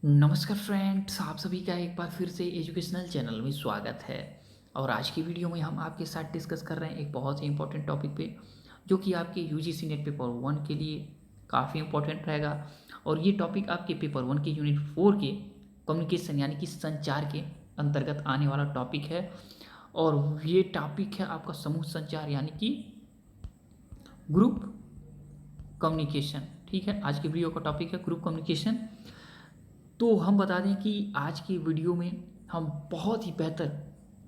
नमस्कार फ्रेंड्स, आप सभी का एक बार फिर से एजुकेशनल चैनल में स्वागत है। और आज की वीडियो में हम आपके साथ डिस्कस कर रहे हैं एक बहुत ही इंपॉर्टेंट टॉपिक पे, जो कि आपके यूजीसी नेट पेपर वन के लिए काफ़ी इंपॉर्टेंट रहेगा। और ये टॉपिक आपके पेपर वन के यूनिट 4 के कम्युनिकेशन यानी कि संचार के अंतर्गत आने वाला टॉपिक है। और ये टॉपिक है आपका समूह संचार यानी कि ग्रुप कम्युनिकेशन। ठीक है, आज की वीडियो का टॉपिक है ग्रुप कम्युनिकेशन। तो हम बता दें कि आज की वीडियो में हम बहुत ही बेहतर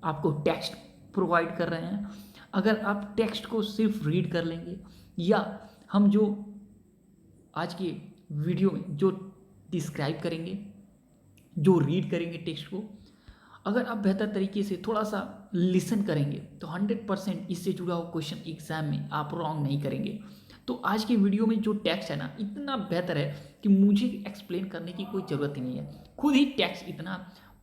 आपको टेक्स्ट प्रोवाइड कर रहे हैं। अगर आप टेक्स्ट को सिर्फ रीड कर लेंगे, या हम जो आज की वीडियो में जो डिस्क्राइब करेंगे, जो रीड करेंगे टेक्स्ट को, अगर आप बेहतर तरीके से थोड़ा सा लिसन करेंगे तो 100% इससे जुड़ा हुआ क्वेश्चन एग्जाम में आप रॉन्ग नहीं करेंगे। तो आज की वीडियो में जो टेक्स्ट है ना, इतना बेहतर है कि मुझे एक्सप्लेन करने की कोई ज़रूरत ही नहीं है। खुद ही टेक्स्ट इतना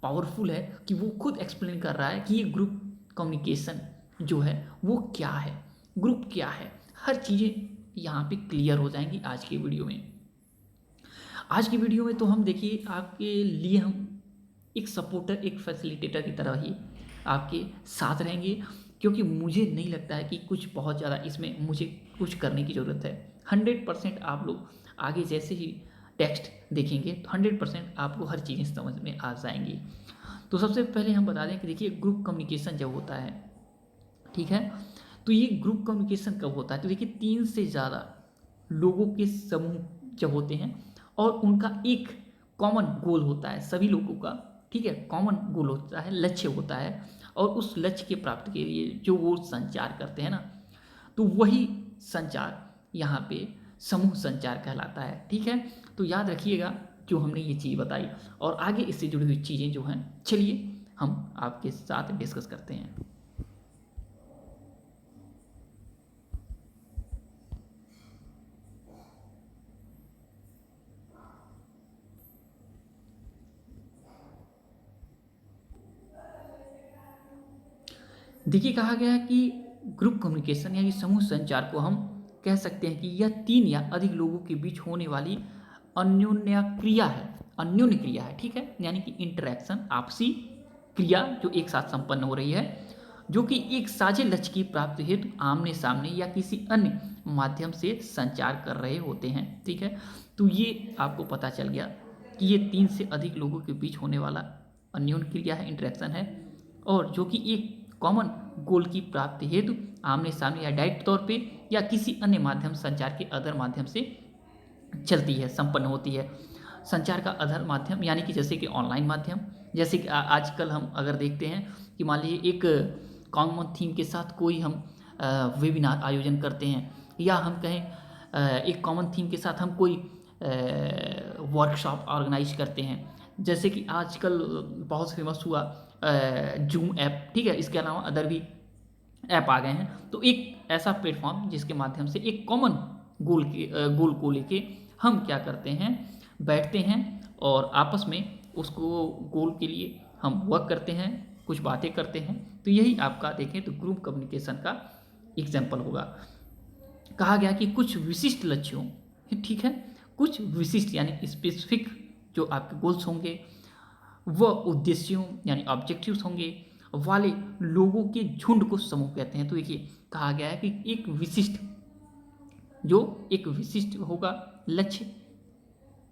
पावरफुल है कि वो खुद एक्सप्लेन कर रहा है कि ये ग्रुप कम्युनिकेशन जो है वो क्या है, ग्रुप क्या है। हर चीज़ें यहाँ पे क्लियर हो जाएंगी आज की वीडियो में। आज की वीडियो में तो हम देखिए आपके लिए हम एक सपोर्टर, एक फैसिलिटेटर की तरह ही आपके साथ रहेंगे, क्योंकि मुझे नहीं लगता है कि कुछ बहुत ज़्यादा इसमें मुझे कुछ करने की ज़रूरत है। 100% आप लोग आगे जैसे ही टेक्स्ट देखेंगे तो 100% आपको हर चीज़ें समझ में आ जाएंगी। तो सबसे पहले हम बता दें कि देखिए ग्रुप कम्युनिकेशन जब होता है, ठीक है, तो ये ग्रुप कम्युनिकेशन कब होता है? तो देखिए 3 से ज़्यादा लोगों के समूह जब होते हैं और उनका एक कॉमन गोल होता है सभी लोगों का। ठीक है, कॉमन गोल होता है, लक्ष्य होता है, और उस लक्ष्य के प्राप्ति के लिए जो वो संचार करते हैं ना, तो वही संचार यहाँ पे समूह संचार कहलाता है। ठीक है, तो याद रखिएगा जो हमने ये चीज़ बताई, और आगे इससे जुड़ी हुई चीज़ें जो हैं, चलिए हम आपके साथ डिस्कस करते हैं। देखिए कहा गया है कि ग्रुप कम्युनिकेशन या समूह संचार को हम कह सकते हैं कि यह 3 या अधिक लोगों के बीच होने वाली अन्योन्य क्रिया है। अन्योन्य क्रिया है, ठीक है, यानी कि इंटरेक्शन, आपसी क्रिया जो एक साथ संपन्न हो रही है, जो कि एक साझे लक्ष्य की प्राप्ति हेतु आमने सामने या किसी अन्य माध्यम से संचार कर रहे होते हैं। ठीक है, तो ये आपको पता चल गया कि ये 3 से अधिक लोगों के बीच होने वाला अन्योन्य क्रिया है, इंटरेक्शन है, और जो कि एक कॉमन गोल की प्राप्ति हेतु आमने सामने या डायरेक्ट तौर पे या किसी अन्य माध्यम, संचार के अदर माध्यम से चलती है, संपन्न होती है। संचार का अदर माध्यम यानी कि जैसे कि ऑनलाइन माध्यम, जैसे कि आजकल हम अगर देखते हैं कि मान लीजिए एक कॉमन थीम के साथ कोई हम वेबिनार आयोजन करते हैं, या हम कहें एक कॉमन थीम के साथ हम कोई वर्कशॉप ऑर्गेनाइज करते हैं, जैसे कि आजकल बहुत फेमस हुआ जूम ऐप। ठीक है, इसके अलावा अदर भी ऐप आ गए हैं। तो एक ऐसा प्लेटफॉर्म जिसके माध्यम से एक कॉमन गोल को लेके हम क्या करते हैं, बैठते हैं और आपस में उसको गोल के लिए हम वर्क करते हैं, कुछ बातें करते हैं। तो यही आपका देखें तो ग्रुप कम्युनिकेशन का एग्जाम्पल होगा। कहा गया कि कुछ विशिष्ट लक्ष्यों, ठीक है, कुछ विशिष्ट यानी स्पेसिफिक जो आपके गोल्स होंगे, वह उद्देश्यों यानी ऑब्जेक्टिव्स होंगे वाले लोगों के झुंड को समूह कहते हैं। तो देखिए कहा गया है कि एक विशिष्ट होगा लक्ष्य,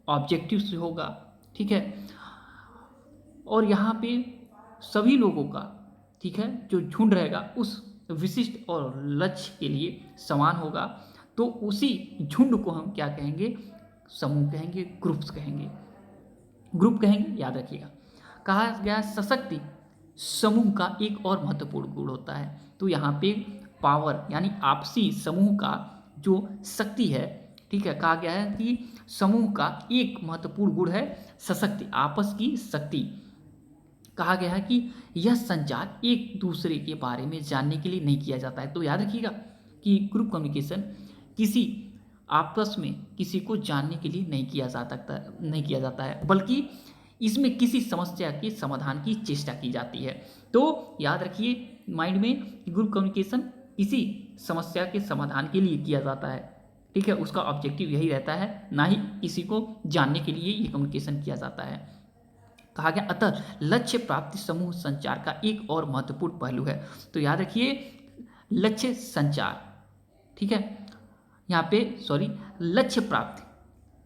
ऑब्जेक्टिव्स होगा, ठीक है, और यहाँ पे सभी लोगों का, ठीक है, जो झुंड रहेगा उस विशिष्ट और लक्ष्य के लिए समान होगा। तो उसी झुंड को हम क्या कहेंगे, समूह कहेंगे, ग्रुप्स कहेंगे, ग्रुप कहेंगे, याद रखिएगा। कहा गया सशक्ति समूह का एक और महत्वपूर्ण गुण होता है। तो यहाँ पे पावर यानी आपसी समूह का जो शक्ति है, ठीक है, कहा गया है कि समूह का एक महत्वपूर्ण गुण है सशक्ति, आपस की शक्ति। कहा गया है कि यह संचार एक दूसरे के बारे में जानने के लिए नहीं किया जाता है। तो याद रखिएगा कि ग्रुप कम्युनिकेशन किसी आपस में किसी को जानने के लिए नहीं किया जाता है, बल्कि इसमें किसी समस्या के समाधान की चेष्टा की जाती है। तो याद रखिए माइंड में, ग्रुप कम्युनिकेशन किसी समस्या के समाधान के लिए किया जाता है। ठीक है, उसका ऑब्जेक्टिव यही रहता है, ना ही किसी को जानने के लिए ये कम्युनिकेशन किया जाता है। कहा गया अतः लक्ष्य प्राप्ति समूह संचार का एक और महत्वपूर्ण पहलू है। तो याद रखिए लक्ष्य संचार, ठीक है, यहाँ पे सॉरी लक्ष्य प्राप्ति,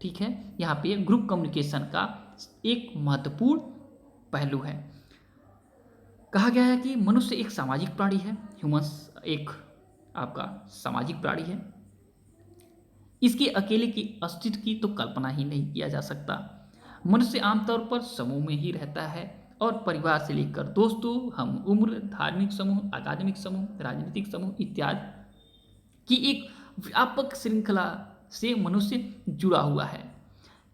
ठीक है, यहाँ पे ग्रुप कम्युनिकेशन का एक महत्वपूर्ण पहलू है। कहा गया है कि मनुष्य एक सामाजिक प्राणी है, ह्यूमंस एक आपका सामाजिक प्राणी है, इसके अकेले की अस्तित्व की तो कल्पना ही नहीं किया जा सकता। मनुष्य आमतौर पर समूह में ही रहता है और परिवार से लेकर दोस्तों, हम उम्र, धार्मिक समूह, अकादमिक समूह, राजनीतिक समूह इत्यादि की एक व्यापक श्रृंखला से मनुष्य जुड़ा हुआ है।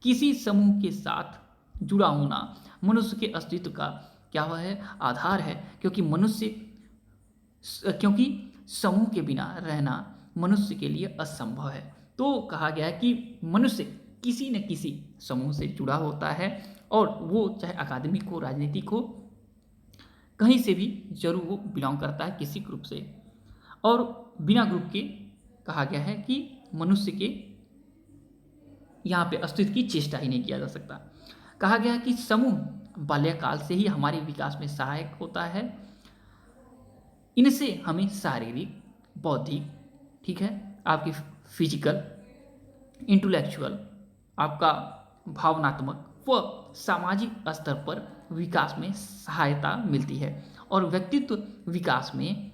किसी समूह के साथ जुड़ा होना मनुष्य के अस्तित्व का क्या हुआ है, आधार है, क्योंकि समूह के बिना रहना मनुष्य के लिए असंभव है। तो कहा गया है कि मनुष्य किसी न किसी समूह से जुड़ा होता है और वो चाहे अकादमिक हो, राजनीतिक हो, कहीं से भी जरूर वो बिलोंग करता है किसी ग्रुप से। और बिना ग्रुप के कहा गया है कि मनुष्य के यहाँ पे अस्तित्व की चेष्टा ही नहीं किया जा सकता। कहा गया है कि समूह बाल्यकाल से ही हमारे विकास में सहायक होता है। इनसे हमें शारीरिक, बौद्धिक, ठीक है, आपकी फिजिकल, इंटेलेक्चुअल, आपका भावनात्मक व सामाजिक स्तर पर विकास में सहायता मिलती है और व्यक्तित्व विकास में,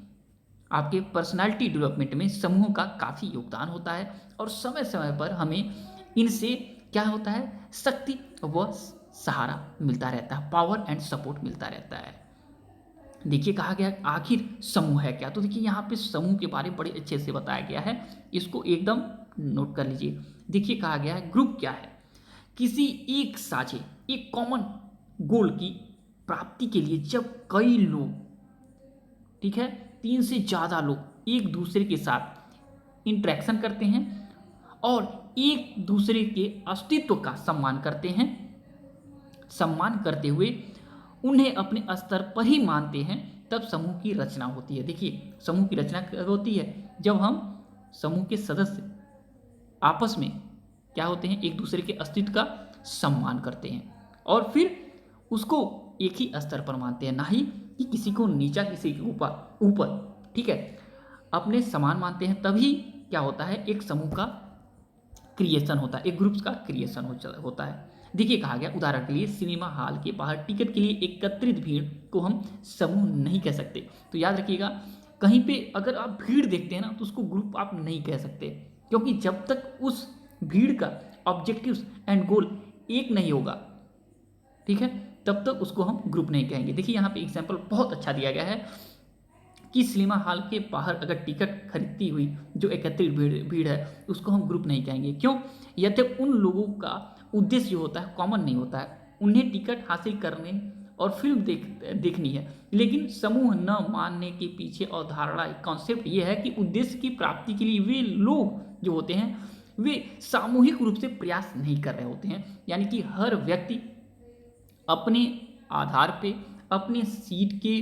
आपके पर्सनालिटी डेवलपमेंट में समूहों का काफ़ी योगदान होता है और समय समय पर हमें इनसे क्या होता है, शक्ति व सहारा मिलता रहता है, पावर एंड सपोर्ट मिलता रहता है। देखिए कहा गया आखिर समूह है क्या, तो देखिए यहाँ पे समूह के बारे में बड़े अच्छे से बताया गया है, इसको एकदम नोट कर लीजिए। देखिए कहा गया है ग्रुप क्या है, किसी एक साझे, एक कॉमन गोल की प्राप्ति के लिए जब कई लोग, ठीक है, 3 से ज़्यादा लोग एक दूसरे के साथ इंटरेक्शन करते हैं और एक दूसरे के अस्तित्व का सम्मान करते हैं, सम्मान करते हुए उन्हें अपने स्तर पर ही मानते हैं, तब समूह की रचना होती है। देखिए समूह की रचना कब होती है, जब हम समूह के सदस्य आपस में क्या होते हैं, एक दूसरे के अस्तित्व का सम्मान करते हैं और फिर उसको एक ही स्तर पर मानते हैं, ना ही कि किसी को नीचा किसी के ऊपर, ठीक है, अपने समान मानते हैं। तभी क्या होता है, एक समूह का क्रिएशन होता है, एक ग्रुप्स का क्रिएशन होता है। देखिए कहा गया उदाहरण के लिए सिनेमा हॉल के बाहर टिकट के लिए एकत्रित भीड़ को हम समूह नहीं कह सकते। तो याद रखिएगा कहीं पे अगर आप भीड़ देखते हैं ना तो उसको ग्रुप आप नहीं कह सकते, क्योंकि जब तक उस भीड़ का ऑब्जेक्टिव्स एंड गोल एक नहीं होगा, ठीक है, तब तक उसको हम ग्रुप नहीं कहेंगे। देखिए यहाँ पे एग्जाम्पल बहुत अच्छा दिया गया है कि सिनेमा हॉल के बाहर अगर टिकट खरीदती हुई जो एकत्रित भीड़ है उसको हम ग्रुप नहीं कहेंगे। क्यों? यह तक उन लोगों का उद्देश्य जो होता है कॉमन नहीं होता है, उन्हें टिकट हासिल करने और फिल्म देखनी है, लेकिन समूह न मानने के पीछे अवधारणा कॉन्सेप्ट ये है कि उद्देश्य की प्राप्ति के लिए वे लोग जो होते हैं वे सामूहिक रूप से प्रयास नहीं कर रहे होते हैं, यानी कि हर व्यक्ति अपने आधार पे अपने सीट के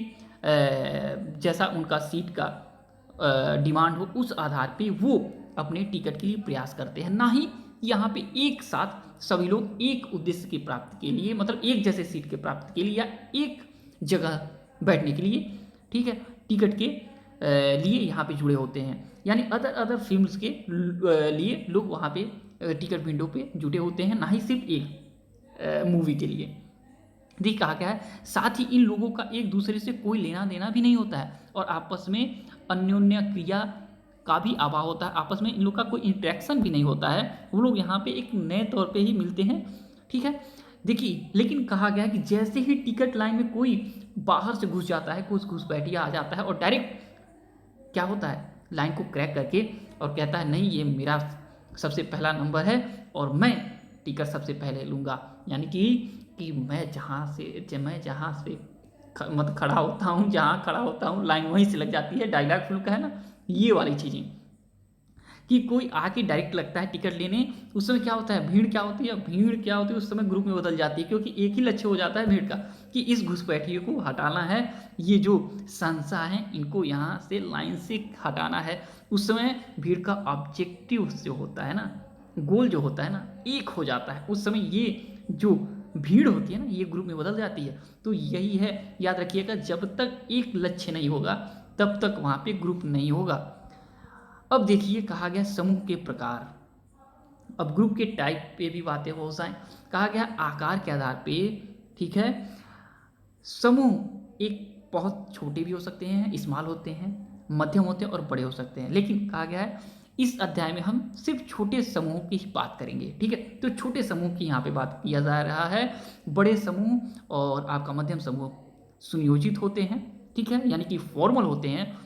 जैसा उनका सीट का डिमांड हो उस आधार पे वो अपने टिकट के लिए प्रयास करते हैं, ना ही यहाँ पे एक साथ सभी लोग एक उद्देश्य की प्राप्ति के लिए, मतलब एक जैसे सीट के प्राप्ति के लिए या एक जगह बैठने के लिए, ठीक है, टिकट के लिए यहाँ पे जुड़े होते हैं। यानी अदर फिल्म्स के लिए लोग वहाँ पे टिकट विंडो पे जुटे होते हैं, ना ही सिर्फ एक मूवी के लिए। देखिए कहा गया है साथ ही इन लोगों का एक दूसरे से कोई लेना देना भी नहीं होता है और आपस में अन्योन्य क्रिया का भी अभाव होता है, आपस में इन लोग का कोई इंटरेक्शन भी नहीं होता है, वो लोग यहाँ पे एक नए तौर पे ही मिलते हैं, ठीक है। देखिए लेकिन कहा गया है कि जैसे ही टिकट लाइन में कोई बाहर से घुस जाता है, कुछ घुसपैठिया आ जाता है और डायरेक्ट क्या होता है लाइन को क्रैक करके और कहता है नहीं ये मेरा सबसे पहला नंबर है और मैं टिकट सबसे पहले लूँगा, यानी कि मैं जहाँ से मतलब खड़ा होता हूँ, जहाँ खड़ा होता हूँ लाइन वहीं से लग जाती है, डायलॉग फिल्म का है ना, ये वाली चीज़ें कि कोई आके डायरेक्ट लगता है टिकट लेने, उस समय क्या होता है, भीड़ क्या होती है उस समय ग्रुप में बदल जाती है, क्योंकि एक ही लक्ष्य हो जाता है भीड़ का कि इस घुसपैठिए को हटाना है, ये जो संसा है इनको यहाँ से लाइन से हटाना है। उस समय भीड़ का ऑब्जेक्टिव जो होता है ना, गोल जो होता है ना, एक हो जाता है। उस समय ये जो भीड़ होती है ना, ये ग्रुप में बदल जाती है। तो यही है, याद रखिएगा, जब तक एक लक्ष्य नहीं होगा तब तक वहाँ पे ग्रुप नहीं होगा। अब देखिए कहा गया समूह के प्रकार। अब ग्रुप के टाइप पे भी बातें हो जाए। कहा गया आकार के आधार पे, ठीक है, समूह एक बहुत छोटे भी हो सकते हैं, स्मॉल होते हैं, मध्यम होते हैं और बड़े हो सकते हैं। लेकिन कहा गया है इस अध्याय में हम सिर्फ छोटे समूह की ही बात करेंगे, ठीक है। तो छोटे समूह की यहाँ पे बात किया जा रहा है। बड़े समूह और आपका मध्यम समूह सुनियोजित होते हैं, ठीक है, यानी कि फॉर्मल होते हैं,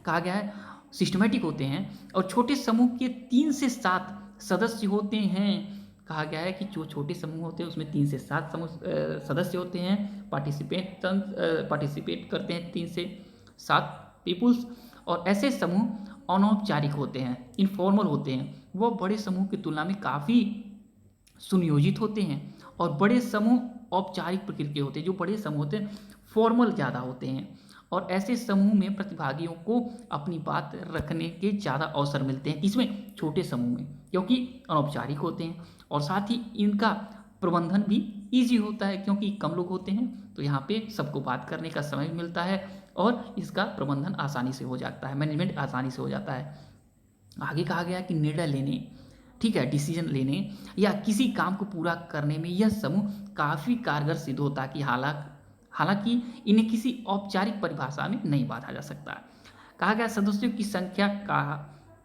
कहा गया है सिस्टमेटिक होते हैं। और छोटे समूह के 3 से 7 सदस्य होते हैं। कहा गया है कि जो छोटे समूह होते हैं उसमें 3 से 7 सदस्य होते हैं, पार्टिसिपेट करते हैं 3 से 7 पीपुल्स। और ऐसे समूह अनौपचारिक होते हैं, इनफॉर्मल होते हैं, वो बड़े समूह की तुलना में काफ़ी सुनियोजित होते हैं। और बड़े समूह औपचारिक प्रकृति के होते हैं, जो बड़े समूह होते हैं फॉर्मल ज़्यादा होते हैं। और ऐसे समूह में प्रतिभागियों को अपनी बात रखने के ज़्यादा अवसर मिलते हैं, किसमें, छोटे समूह में, क्योंकि अनौपचारिक होते हैं। और साथ ही इनका प्रबंधन भी ईजी होता है, क्योंकि कम लोग होते हैं तो यहाँ पे सबको बात करने का समय भी मिलता है और इसका प्रबंधन आसानी से हो जाता है, मैनेजमेंट आसानी से हो जाता है। आगे कहा गया कि निर्णय लेने, ठीक है, डिसीजन लेने या किसी काम को पूरा करने में यह समूह काफ़ी कारगर सिद्ध होता है, कि हालांकि इन्हें किसी औपचारिक परिभाषा में नहीं बांधा जा सकता। कहा गया सदस्यों की संख्या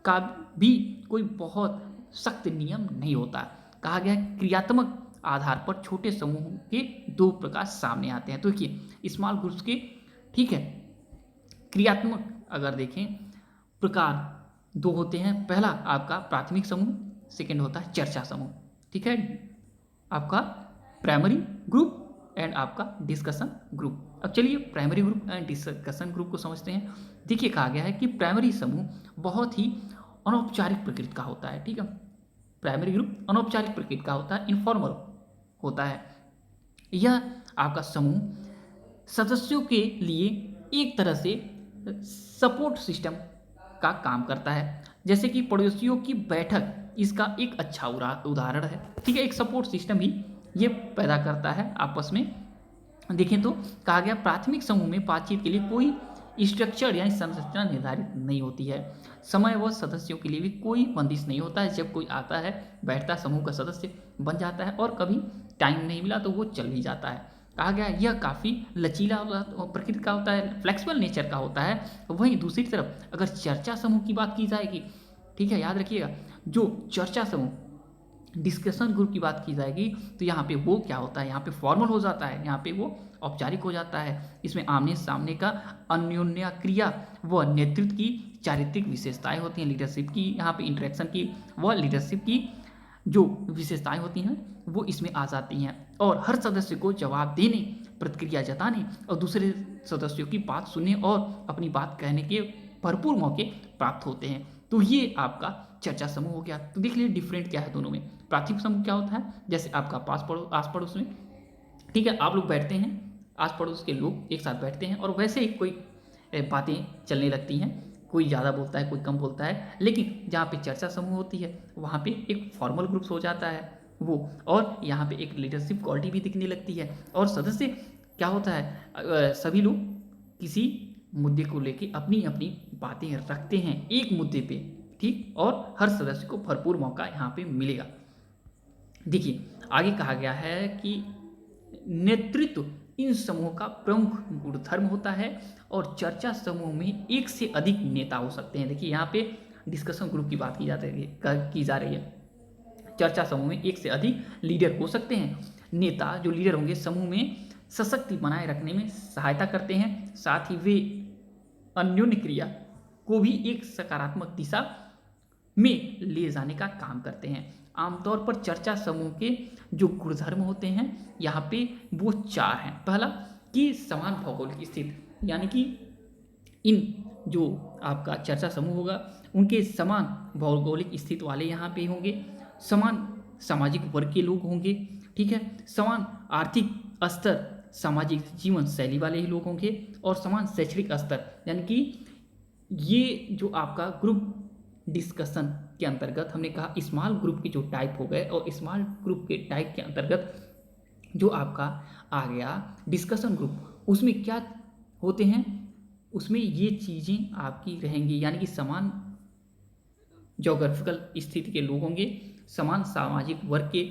का भी कोई बहुत सख्त नियम नहीं होता। कहा गया क्रियात्मक आधार पर छोटे समूह के 2 प्रकार सामने आते हैं। तो देखिए स्मॉल ग्रुप्स के, ठीक है, क्रियात्मक अगर देखें प्रकार 2 होते हैं। पहला आपका प्राथमिक समूह, सेकंड होता है चर्चा समूह, ठीक है, आपका प्राइमरी ग्रुप एंड आपका डिस्कशन ग्रुप। अब चलिए primary group and discussion group को समझते हैं। देखिए कहा गया है कि प्राइमरी समूह बहुत ही अनौपचारिक प्रकृति का होता है, ठीक है। प्राइमरी ग्रुप अनौपचारिक प्रकृति का होता है, इनफॉर्मल होता है। यह आपका समूह सदस्यों के लिए एक तरह से सपोर्ट सिस्टम का काम करता है, जैसे कि पड़ोसियों की बैठक इसका एक अच्छा उदाहरण है, ठीक है। एक सपोर्ट सिस्टम ही ये पैदा करता है आपस में। देखें तो कहा गया प्राथमिक समूह में बातचीत के लिए कोई स्ट्रक्चर यानी संरचना निर्धारित नहीं होती है। समय व सदस्यों के लिए भी कोई बंदिश नहीं होता है। जब कोई आता है, बैठता, समूह का सदस्य बन जाता है, और कभी टाइम नहीं मिला तो वो चल भी जाता है। कहा गया यह काफ़ी लचीला प्रकृति का होता है, फ्लेक्सिबल नेचर का होता है। वहीं दूसरी तरफ अगर चर्चा समूह की बात की जाएगी, ठीक है, याद रखिएगा, जो चर्चा समूह डिस्कशन ग्रुप की बात की जाएगी तो यहाँ पे वो क्या होता है, यहाँ पे फॉर्मल हो जाता है, यहाँ पे वो औपचारिक हो जाता है। इसमें आमने सामने का अन्योन्या क्रिया व नेतृत्व की चारित्रिक विशेषताएं होती हैं, लीडरशिप की, यहाँ पे इंटरेक्शन की व लीडरशिप की जो विशेषताएं होती हैं वो इसमें आ जाती हैं। और हर सदस्य को जवाब देने, प्रतिक्रिया जताने और दूसरे सदस्यों की बात सुनने और अपनी बात कहने के भरपूर मौके प्राप्त होते हैं। तो ये आपका चर्चा समूह हो गया। तो देख लीजिए डिफरेंट क्या है दोनों में। प्राथमिक समूह क्या होता है, जैसे आपका आस पड़ोस में, ठीक है, आप लोग बैठते हैं, आस पड़ोस के लोग एक साथ बैठते हैं और वैसे ही कोई बातें चलने लगती हैं, कोई ज़्यादा बोलता है, कोई कम बोलता है। लेकिन जहाँ पे चर्चा समूह होती है वहाँ पे एक फॉर्मल ग्रुप्स हो जाता है वो, और यहाँ पे एक लीडरशिप क्वालिटी भी दिखने लगती है। और सदस्य क्या होता है, सभी लोग किसी मुद्दे को लेके अपनी अपनी बातें रखते हैं एक मुद्दे पे, ठीक, और हर सदस्य को भरपूर मौका यहाँ पे मिलेगा। देखिए आगे कहा गया है कि नेतृत्व इन समूह का प्रमुख गुणधर्म होता है और चर्चा समूह में एक से अधिक नेता हो सकते हैं। देखिए यहाँ पे डिस्कशन ग्रुप की बात की जा रही है। चर्चा समूह में एक से अधिक लीडर हो सकते हैं। नेता जो लीडर होंगे समूह में सशक्ति बनाए रखने में सहायता करते हैं, साथ ही वे अन्योन्य क्रिया को भी एक सकारात्मक दिशा में ले जाने का काम करते हैं। आमतौर पर चर्चा समूह के जो गुणधर्म होते हैं यहाँ पे वो 4 हैं। पहला कि समान भौगोलिक स्थिति, यानी कि इन जो आपका चर्चा समूह होगा उनके समान भौगोलिक स्थिति वाले यहाँ पे होंगे, समान सामाजिक वर्ग के लोग होंगे, ठीक है, समान आर्थिक स्तर, सामाजिक जीवन शैली वाले ही लोग होंगे और समान शैक्षणिक स्तर, यानी कि ये जो आपका ग्रुप डिस्कशन के अंतर्गत हमने कहा स्मॉल ग्रुप के जो टाइप हो गए और स्मॉल ग्रुप के टाइप के अंतर्गत जो आपका आ गया डिस्कशन ग्रुप, उसमें क्या होते हैं, उसमें ये चीज़ें आपकी रहेंगी, यानी कि समान जोग्राफिकल स्थिति के लोग होंगे, समान सामाजिक वर्ग के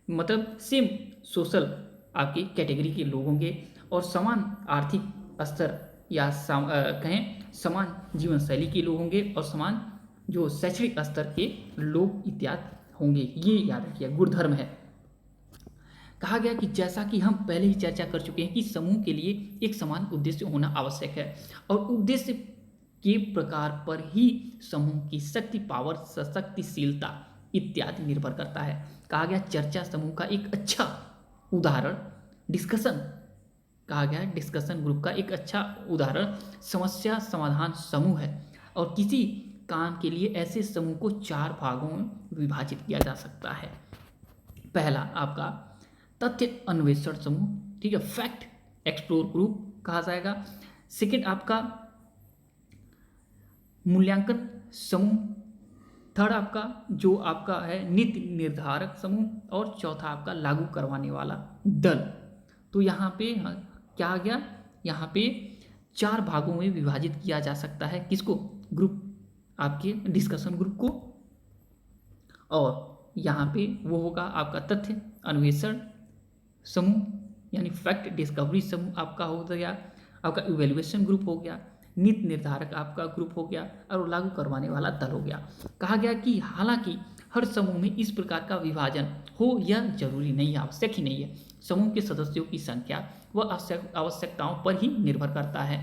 मतलब सेम सोशल आपकी कैटेगरी के लोग होंगे और समान आर्थिक स्तर या कहें समान जीवन शैली के लोग होंगे और समान जो शैक्षणिक स्तर के लोग इत्यादि होंगे। ये याद रखिए गुणधर्म है। कहा गया कि जैसा कि हम पहले ही चर्चा कर चुके हैं कि समूह के लिए एक समान उद्देश्य होना आवश्यक है और उद्देश्य के प्रकार पर ही समूह की शक्ति, पावर, सशक्तिशीलता इत्यादि निर्भर करता है। कहा गया चर्चा समूह का एक अच्छा उदाहरण डिस्कशन, कहा गया डिस्कशन ग्रुप का एक अच्छा उदाहरण समस्या समाधान समूह है और किसी काम के लिए ऐसे समूह को 4 भागों में विभाजित किया जा सकता है। पहला आपका तथ्य अन्वेषण समूह, ठीक है, फैक्ट एक्सप्लोर ग्रुप कहा जाएगा। सेकंड आपका मूल्यांकन समूह, थर्ड आपका जो आपका है नीति निर्धारक समूह और चौथा आपका लागू करवाने वाला दल। तो यहाँ पे क्या आ गया, यहाँ पे 4 भागों में विभाजित किया जा सकता है किसको, ग्रुप आपके डिस्कशन ग्रुप को। और यहाँ पे वो होगा आपका तथ्य अन्वेषण समूह यानी फैक्ट डिस्कवरी समूह आपका हो गया, आपका इवेल्युएशन ग्रुप हो गया, नीति निर्धारक आपका ग्रुप हो गया और लागू करवाने वाला दल हो गया। कहा गया कि हालांकि हर समूह में इस प्रकार का विभाजन हो यह जरूरी नहीं है, आवश्यक ही नहीं है। समूह के सदस्यों की संख्या व आवश्यकताओं पर ही निर्भर करता है।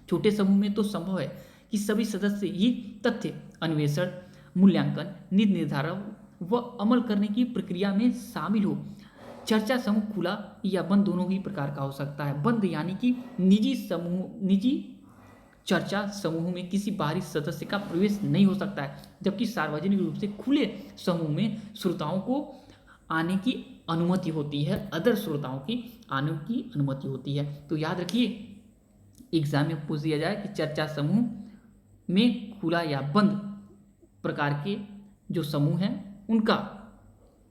छोटे समूह में तो संभव है कि सभी सदस्य ही तथ्य अन्वेषण, मूल्यांकन, नीति निर्धारण व अमल करने की प्रक्रिया में शामिल हो। चर्चा समूह खुला या बंद दोनों ही प्रकार का हो सकता है। बंद यानी कि निजी चर्चा समूह में किसी बाहरी सदस्य का प्रवेश नहीं हो सकता है, जबकि सार्वजनिक रूप से खुले समूह में श्रोताओं को आने की अनुमति होती है, अदर श्रोताओं की आने की अनुमति होती है। तो याद रखिए एग्जाम में पूछ दिया जाए कि चर्चा समूह में खुला या बंद प्रकार के जो समूह हैं उनका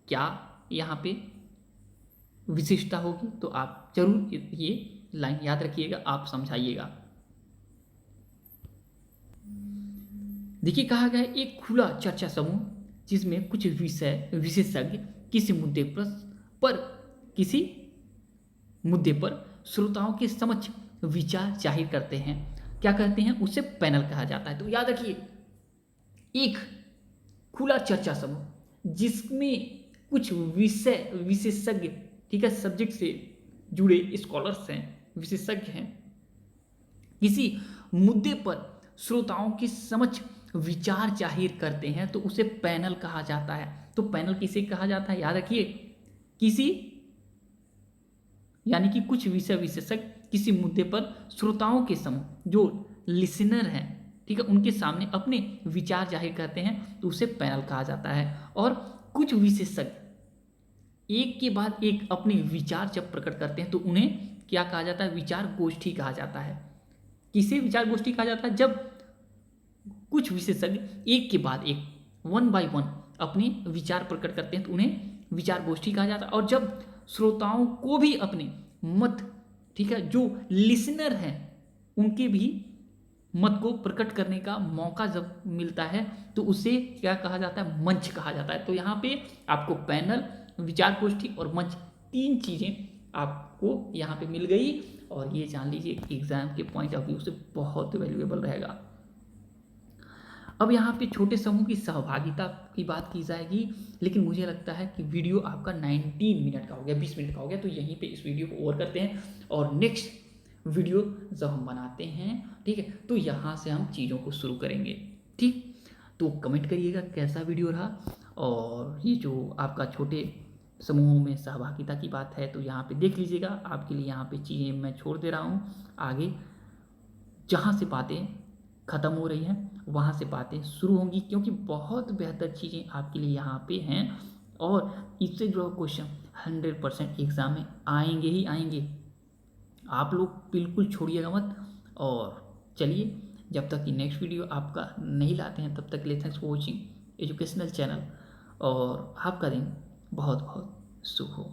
क्या यहाँ पे विशिष्टता होगी, तो आप जरूर ये लाइन याद रखिएगा, आप समझाइएगा। देखिए कहा गया एक खुला चर्चा समूह जिसमें कुछ विशेषज्ञ किसी मुद्दे पर श्रोताओं के समक्ष विचार जाहिर करते हैं, क्या कहते हैं, उसे पैनल कहा जाता है। तो याद रखिए एक खुला चर्चा समूह जिसमें कुछ विशेषज्ञ, ठीक है, सब्जेक्ट से जुड़े स्कॉलर्स हैं, विशेषज्ञ हैं, किसी मुद्दे पर श्रोताओं के समक्ष विचार जाहिर करते हैं तो उसे पैनल कहा जाता है। तो पैनल किसे कहा जाता है, याद रखिए किसी यानी कि कुछ विशेषज्ञ किसी मुद्दे पर श्रोताओं के समूह जो लिसनर हैं, ठीक है, उनके सामने अपने विचार जाहिर करते हैं तो उसे पैनल कहा जाता है। और कुछ विशेषज्ञ एक के बाद एक अपने विचार जब प्रकट करते हैं तो उन्हें क्या कहा जाता है, विचार गोष्ठी कहा जाता है। किसे विचार गोष्ठी कहा जाता है, जब कुछ विशेषज्ञ एक के बाद एक 1 by 1 अपने विचार प्रकट करते हैं तो उन्हें विचार गोष्ठी कहा जाता है। और जब श्रोताओं को भी अपने मत, ठीक है, जो लिसनर हैं उनके भी मत को प्रकट करने का मौका जब मिलता है तो उसे क्या कहा जाता है, मंच कहा जाता है। तो यहाँ पे आपको पैनल, विचार गोष्ठी और मंच 3 चीजें आपको यहाँ पे मिल गई और ये जान लीजिए एग्जाम के पॉइंट ऑफ व्यू से बहुत वैल्यूएबल रहेगा। अब यहाँ पे छोटे समूह की सहभागिता की बात की जाएगी, लेकिन मुझे लगता है कि वीडियो आपका 19 मिनट का हो गया, 20 मिनट का हो गया, तो यहीं पे इस वीडियो को ओवर करते हैं और नेक्स्ट वीडियो जब हम बनाते हैं, ठीक है, तो यहाँ से हम चीज़ों को शुरू करेंगे। ठीक, तो कमेंट करिएगा कैसा वीडियो रहा। और ये जो आपका छोटे समूहों में सहभागिता की बात है तो यहाँ पे देख लीजिएगा, आपके लिए यहाँ पे चीज़ें मैं छोड़ दे रहा हूँ, आगे जहाँ से बातें ख़त्म हो रही हैं वहाँ से बातें शुरू होंगी, क्योंकि बहुत बेहतर चीज़ें आपके लिए यहाँ पे हैं और इससे जुड़ा क्वेश्चन 100% एग्ज़ाम में आएंगे ही आएंगे। आप लोग बिल्कुल छोड़िएगा मत। और चलिए, जब तक कि नेक्स्ट वीडियो आपका नहीं लाते हैं तब तक के लिए thanks for watching educational channel, और आपका दिन बहुत बहुत शुभ हो।